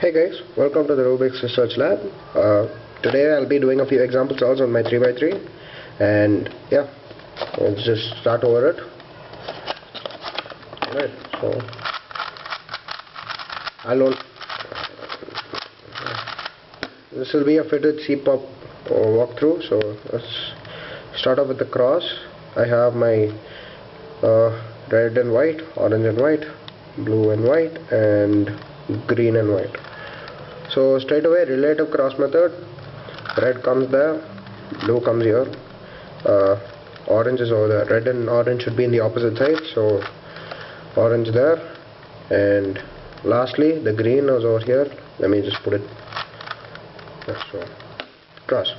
Hey guys, welcome to the Rubik's Research Lab. Today I'll be doing a few example solves on my 3x3 and yeah, let's just start over it. Alright, so this will be a fitted C-pop walkthrough. So let's start off with the cross. I have my red and white, orange and white, blue and white, and green and white. So straight away, relative cross method. Red comes there, blue comes here, orange is over there. Red and orange should be in the opposite side, so orange there, and lastly the green is over here. Let me just put it so cross.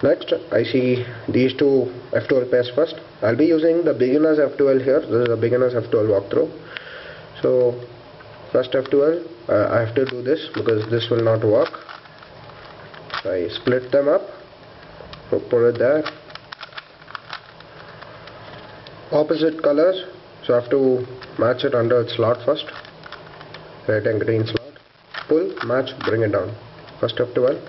Next I see these two F2L pairs first. I'll be using the beginners F2L here. This is the beginners F2L walkthrough. So first F2L, I have to do this because this will not work. So I split them up, put it there. Opposite colors, so I have to match it under its slot first. Red and green slot. Pull, match, bring it down. First F2L.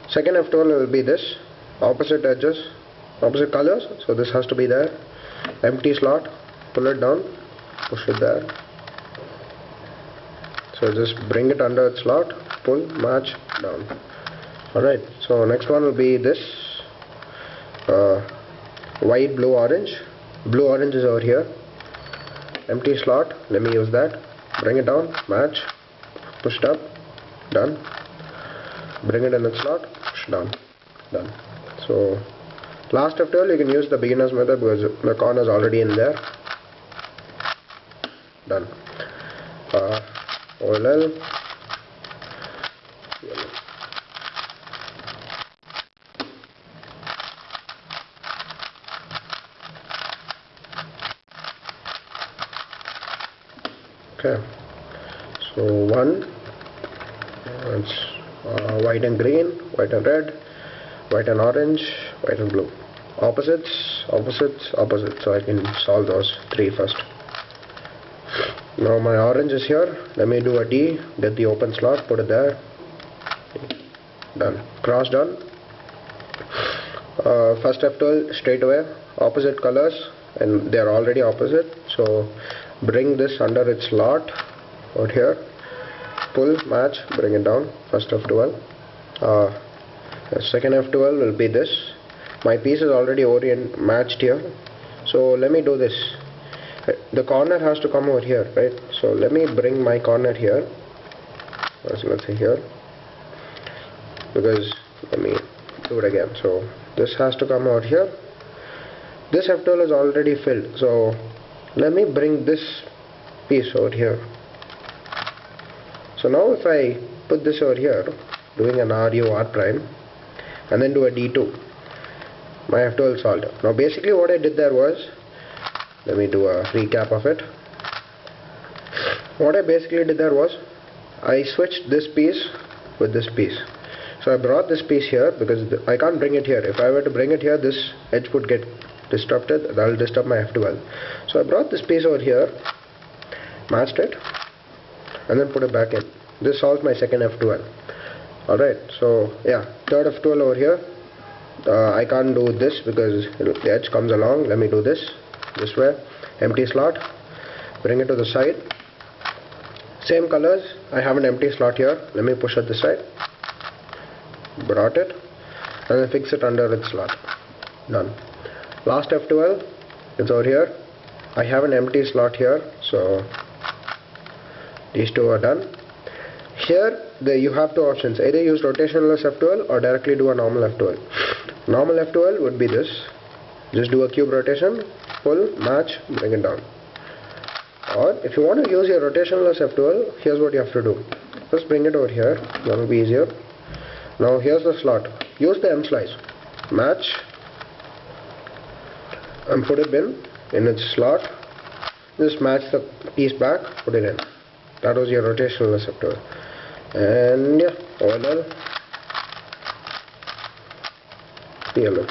Second F2L will be this. Opposite edges, opposite colors, so this has to be there. Empty slot, pull it down, push it there. So just bring it under its slot, pull, match, down. Alright, so next one will be this white, blue, orange. Blue, orange is over here. Empty slot, let me use that. Bring it down, match, push it up, done. Bring it in its slot, push down, done. So last F2L you can use the beginner's method because the corner is already in there. Done. OLL, okay, so one, it's white and green, white and red, white and orange, white and blue. Opposites, opposites, opposites. So I can solve those three first. Now my orange is here. Let me do a D, get the open slot, put it there. Done. Cross done. First F2L straight away. Opposite colors, and they are already opposite. So bring this under its slot out here. Pull, match, bring it down. First F2L. The second F2L will be this. My piece is already matched here. So let me do this. The corner has to come over here, right? So let me bring my corner here. So let's say here, because let me do it again. So this has to come out here. This F2L is already filled, so let me bring this piece over here. So now if I put this over here, doing an RU R prime, and then do a D2, my F2L solved. Now basically what I did there was, let me do a recap of it. What I basically did there was, I switched this piece with this piece. So I brought this piece here because I can't bring it here. If I were to bring it here, this edge would get disrupted. That will disturb my F2L. So I brought this piece over here, matched it, and then put it back in. This solves my second F2L. Alright, so yeah, third F2L over here. I can't do this because the edge comes along. Let me do this way. Empty slot, bring it to the side. Same colors, I have an empty slot here. Let me push it this side. Brought it, and then fix it under its slot. Done. Last F2L, it's over here. I have an empty slot here, so these two are done. Here you have two options. Either use rotationless F2L or directly do a normal F2L. Normal F2L would be this. Just do a cube rotation, pull, match, bring it down. Or if you want to use your rotationless F2L, here's what you have to do. First bring it over here, that will be easier. Now here's the slot. Use the M slice. Match and put it in its slot. Just match the piece back, put it in. That was your rotationless F2L. And yeah, OLL, PLL.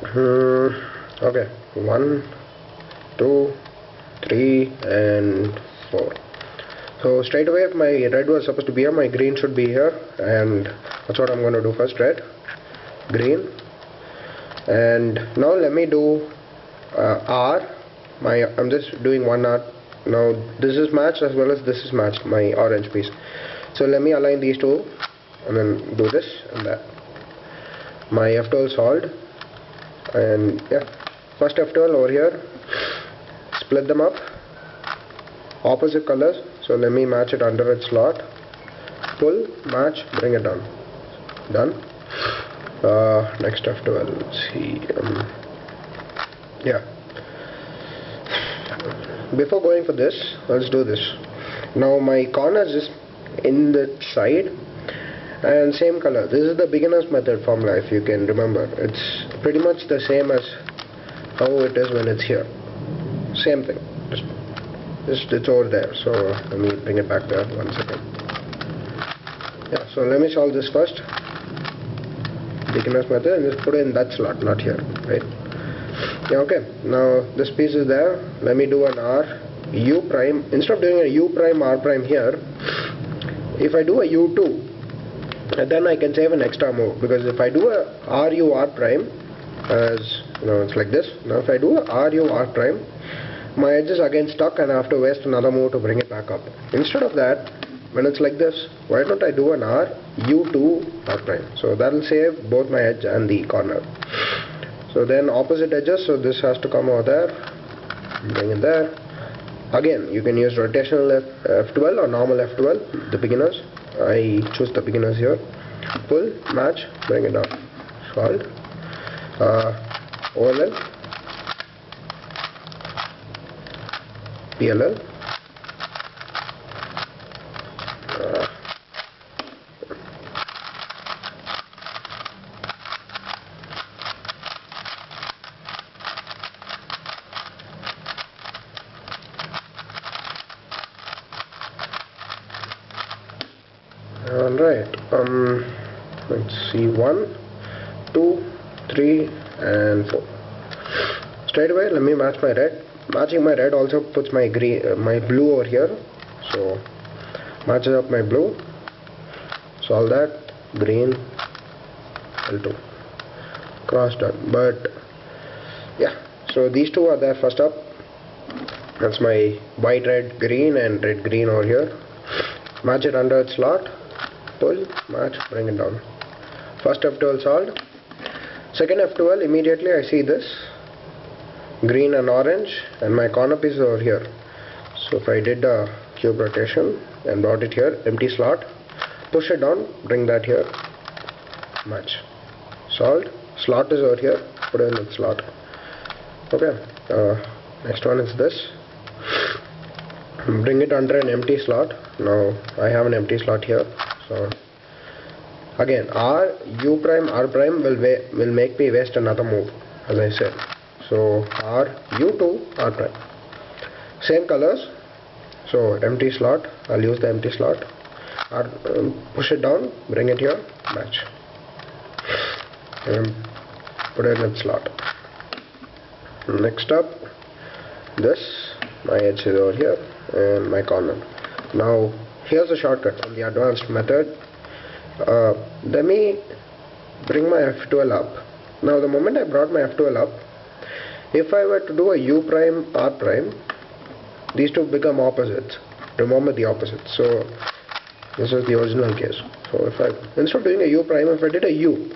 Okay, 1, 2, 3 and 4. So straight away, if my red was supposed to be here, my green should be here, and that's what I'm going to do first. Red, green, and now let me do R. I'm just doing one R. Now this is matched as well as this is matched, my orange piece. So let me align these two and then do this and that. My F2L solved, and yeah, first F2L over here, split them up, opposite colors. So let me match it under its slot, pull, match, bring it down. Done. Next F2L, let's see. Yeah. Before going for this, let's do this. Now my corner is just in the side and same color. This is the beginner's method formula, if you can remember. It's pretty much the same as how it is when it's here. Same thing. Just it's over there. So let me bring it back there. 1 second. Yeah. So let me solve this first. Beginner's method, and just put it in that slot, not here, right? Yeah, okay. Now this piece is there. Let me do an R U prime. Instead of doing a U prime R prime here, if I do a U2, then I can save an extra move, because if I do a R U R prime, as you know, it's like this. Now if I do a R U R prime, my edge is again stuck and I have to waste another move to bring it back up. Instead of that, when it's like this, why don't I do an R U2 R prime? So that will save both my edge and the corner. So then opposite edges, so this has to come over there, bring it there. Again, you can use rotational F2L or normal F2L, the beginners. I choose the beginners here. Pull, match, bring it down. Solved. OLL, PLL. Alright, let's see, 1, 2, 3 and 4. Straight away, let me match my red. Matching my red also puts my green, my blue over here. So matches up my blue. Solve that. Green, L2. Cross done. But yeah, so these two are there first up. That's my white, red, green and red, green over here. Match it under its slot. Pull, match, bring it down. First F2L solved. Second F2L, immediately I see this green and orange, and my corner piece is over here. So if I did a cube rotation and brought it here, empty slot, push it down, bring that here, match. Solved. Slot is over here, put it in its slot. Okay. Next one is this. Bring it under an empty slot. Now I have an empty slot here. So again, R U prime R prime will make me waste another move, as I said. So R U2 R prime, same colors. So empty slot, I'll use the empty slot. R, push it down, bring it here, match, and put it in its slot. Next up, this, my edge is over here and my corner. Now here's a shortcut on the advanced method. Let me bring my F2L up. Now the moment I brought my F2L up, if I were to do a U prime R prime, these two become opposites. Remember the opposites. So this is the original case. So if I, instead of doing a U prime, if I did a U,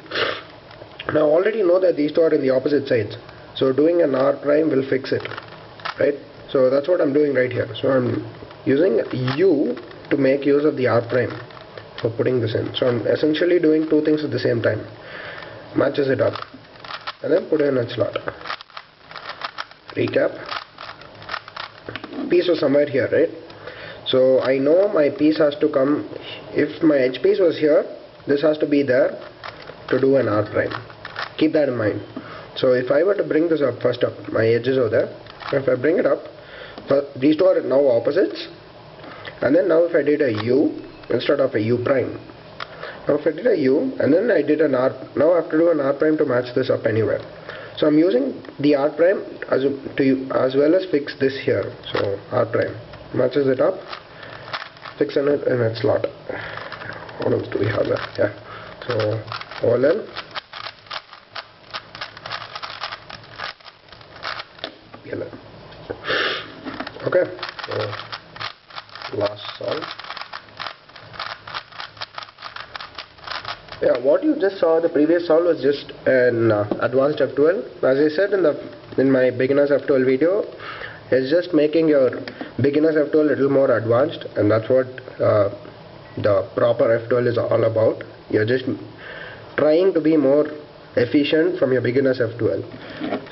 now I already know that these two are in the opposite sides. So doing an R prime will fix it, right? So that's what I'm doing right here. So I'm using U to make use of the R prime for putting this in. So I'm essentially doing two things at the same time. Matches it up and then put it in its slot. Recap. Piece was somewhere here, right? So I know my piece has to come, if my edge piece was here, this has to be there to do an R prime. Keep that in mind. So if I were to bring this up, first up, my edges are there. If I bring it up, these two are now opposites. And then now if I did a U instead of a U prime. Now if I did a U and then I did an R, now I have to do an R prime to match this up anywhere. So I'm using the R prime as well as fix this here. So R prime matches it up, fixing it in its slot. What else do we have there? Yeah. So OLL, PLL. Okay. So last solve. Yeah, what you just saw, the previous solve was just an advanced F2L. As I said in my beginners F2L video, it's just making your beginners F2L a little more advanced, and that's what the proper F2L is all about. You're just trying to be more efficient from your beginners F2L.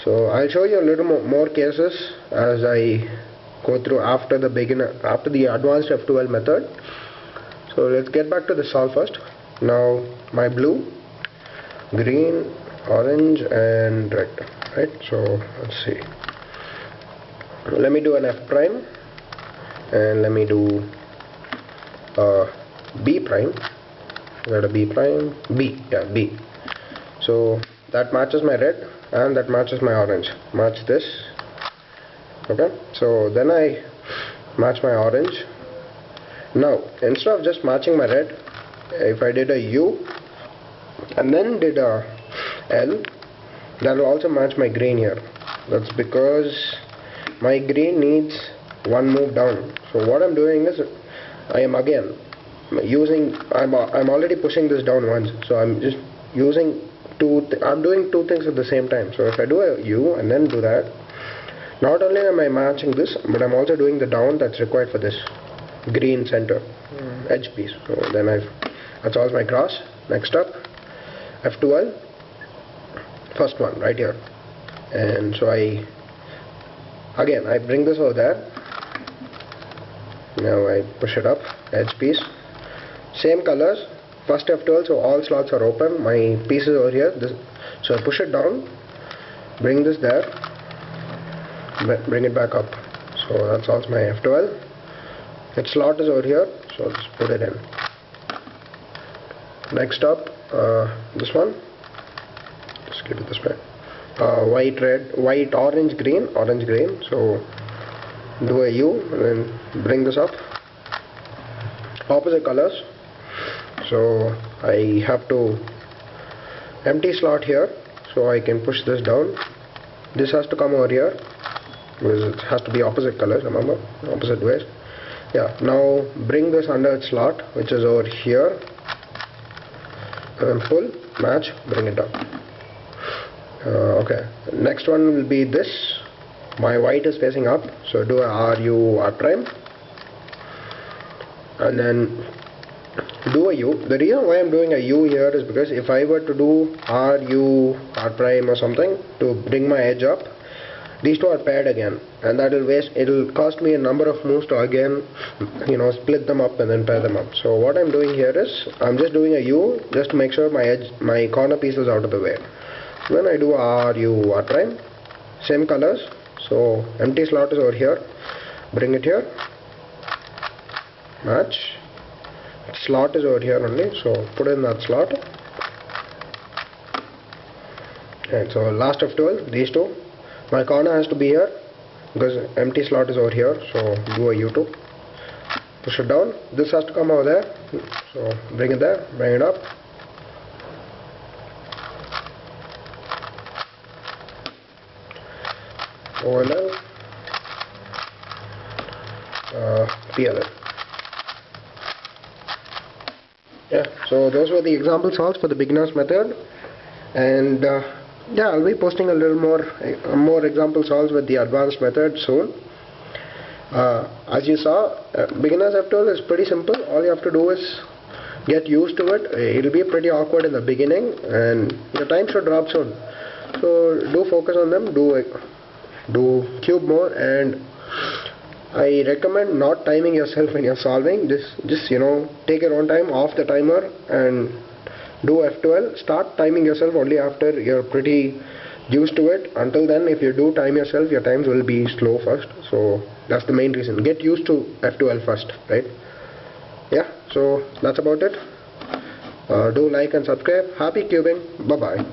So I'll show you a little more cases as I go through after the advanced F2L method. So let's get back to the solve first. Now my blue, green, orange and red, right? So let's see. Let me do an F prime and let me do B prime. Got a B prime, B, yeah, B. So that matches my red and that matches my orange. Match this. Okay, so then I match my orange. Now instead of just matching my red, if I did a U and then did a L, that will also match my green here. That's because my green needs one move down. So what I'm doing is I am again using, I'm already pushing this down once, so I'm just using I'm doing two things at the same time. So if I do a U and then do that, not only am I matching this, but I'm also doing the down that's required for this green center edge piece. So then that solves my cross. Next up, F2L, first one right here, and so I bring this over there. Now I push it up, edge piece, same colors, first F2L, so all slots are open, my piece is over here, so I push it down, bring this there, bring it back up. So that solves my F2L. Its slot is over here, so let's put it in. Next up, this one, just keep it this way, white, red, white, orange, green, so do a U and then bring this up, opposite colors. So I have to empty slot here, so I can push this down. This has to come over here because it has to be opposite colors, remember, opposite ways. Yeah, now bring this under its slot, which is over here, and then pull, match, bring it down. Okay, next one will be this. My white is facing up, so do a R prime and then do a U. The reason why I'm doing a U here is because if I were to do R prime or something to bring my edge up, these two are paired again, and that will it'll cost me a number of moves to again, split them up and then pair them up. So what I'm doing here is I'm just doing a U just to make sure my corner piece is out of the way. Then I do R prime, same colors, so empty slot is over here, bring it here, match, slot is over here only, so put in that slot. And so last F2L, these two, my corner has to be here because empty slot is over here, so do a U2, push it down, this has to come over there, so bring it there, bring it up. OLL, PLL. Yeah, so those were the example solves for the beginners method, and yeah, I'll be posting a little more example solves with the advanced method soon. As you saw, beginners F2L is pretty simple. All you have to do is get used to it. It'll be pretty awkward in the beginning, and your time should drop soon. So do focus on them. Do cube more, and I recommend not timing yourself when you're solving. Just take your own time, off the timer, and do F2L. Start timing yourself only after you're pretty used to it. Until then, if you do time yourself, your times will be slow first. So that's the main reason. Get used to F2L first, right? Yeah, so that's about it. Do like and subscribe. Happy cubing. Bye bye.